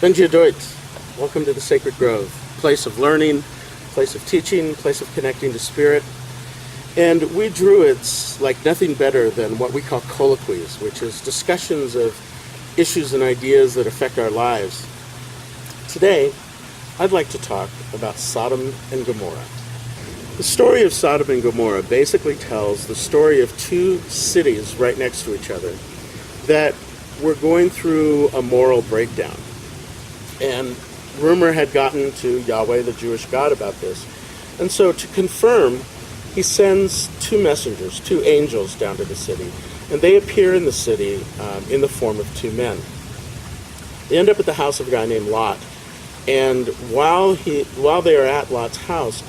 Benji Adoit, welcome to the Sacred Grove, place of learning, place of teaching, place of connecting to spirit. And we Druids like nothing better than what we call colloquies, which is discussions of issues and ideas that affect our lives. Today, I'd like to talk about Sodom and Gomorrah. The story of Sodom and Gomorrah basically tells the story of two cities right next to each other that were going through a moral breakdown. And rumor had gotten to Yahweh, the Jewish God, about this. And so to confirm, he sends two messengers, two angels, down to the city. And they appear in the city in the form of two men. They end up at the house of a guy named Lot. And while they are at Lot's house,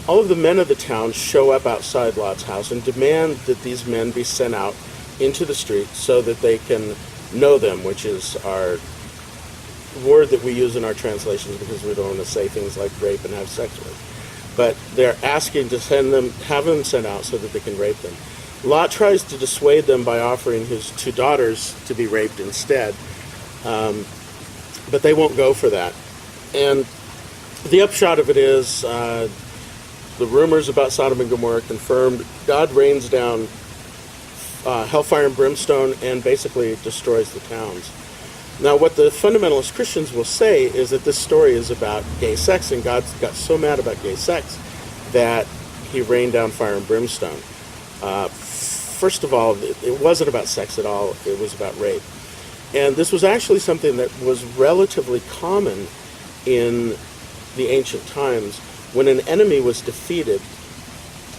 all of the men of the town show up outside Lot's house and demand that these men be sent out into the street so that they can know them, which is our word that we use in our translations because we don't want to say things like rape and have sex with. But they're asking to have them sent out so that they can rape them. Lot tries to dissuade them by offering his two daughters to be raped instead, but they won't go for that. And the upshot of it is the rumors about Sodom and Gomorrah confirmed. God rains down hellfire and brimstone and basically destroys the towns. Now, what the fundamentalist Christians will say is that this story is about gay sex, and God got so mad about gay sex that he rained down fire and brimstone. First of all, it wasn't about sex at all. It was about rape. And this was actually something that was relatively common in the ancient times. When an enemy was defeated,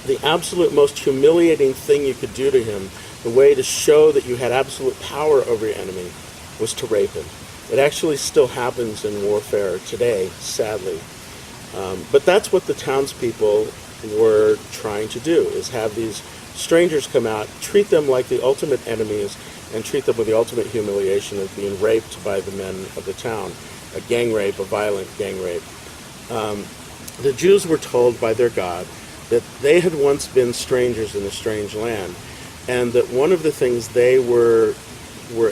the absolute most humiliating thing you could do to him, the way to show that you had absolute power over your enemy, was to rape him. It actually still happens in warfare today, sadly. But that's what the townspeople were trying to do, is have these strangers come out, treat them like the ultimate enemies, and treat them with the ultimate humiliation of being raped by the men of the town. A gang rape, a violent gang rape. The Jews were told by their God that they had once been strangers in a strange land, and that one of the things they were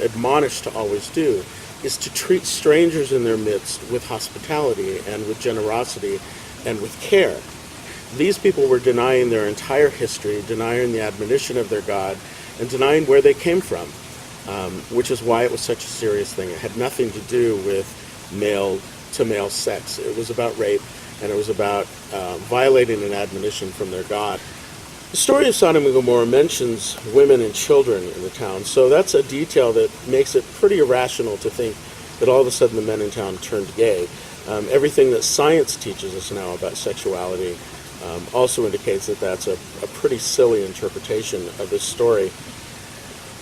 admonished to always do is to treat strangers in their midst with hospitality and with generosity and with care. These people were denying their entire history, denying the admonition of their God, and denying where they came from, which is why it was such a serious thing. It had nothing to do with male-to-male sex. It was about rape, and it was about violating an admonition from their God. The story of Sodom and Gomorrah mentions women and children in the town, so that's a detail that makes it pretty irrational to think that all of a sudden the men in town turned gay. Everything that science teaches us now about sexuality also indicates that that's a pretty silly interpretation of this story.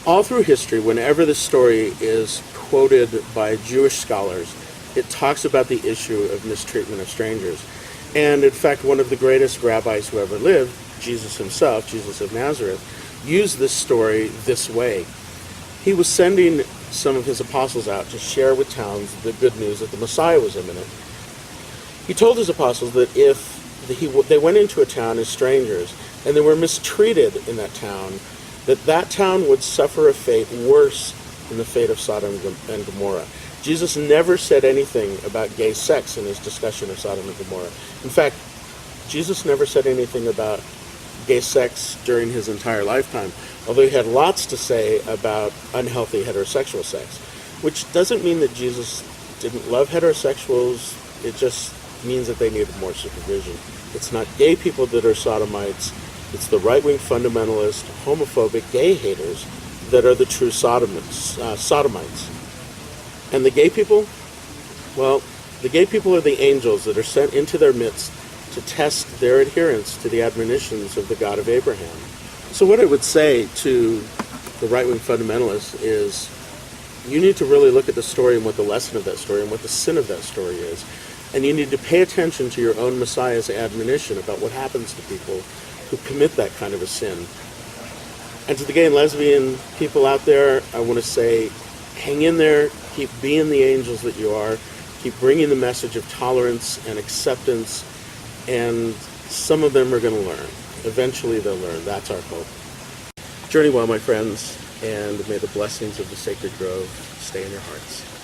All through history, whenever this story is quoted by Jewish scholars, it talks about the issue of mistreatment of strangers. And in fact, one of the greatest rabbis who ever lived, Jesus himself, Jesus of Nazareth, used this story this way. He was sending some of his apostles out to share with towns the good news that the Messiah was imminent. He told his apostles that if they went into a town as strangers and they were mistreated in that town town would suffer a fate worse than the fate of Sodom and Gomorrah. Jesus never said anything about gay sex in his discussion of Sodom and Gomorrah. In fact, Jesus never said anything about gay sex during his entire lifetime, although he had lots to say about unhealthy heterosexual sex, which doesn't mean that Jesus didn't love heterosexuals. It just means that they needed more supervision. It's not gay people that are sodomites. It's the right-wing fundamentalist, homophobic, gay haters that are the true sodomites. And the gay people? Well, the gay people are the angels that are sent into their midst to test their adherence to the admonitions of the God of Abraham. So what I would say to the right-wing fundamentalists is you need to really look at the story and what the lesson of that story and what the sin of that story is. And you need to pay attention to your own Messiah's admonition about what happens to people who commit that kind of a sin. And to the gay and lesbian people out there, I want to say, hang in there, keep being the angels that you are, keep bringing the message of tolerance and acceptance, and some of them are going to learn. Eventually they'll learn. That's our hope. Journey well, my friends, and may the blessings of the Sacred Grove stay in your hearts.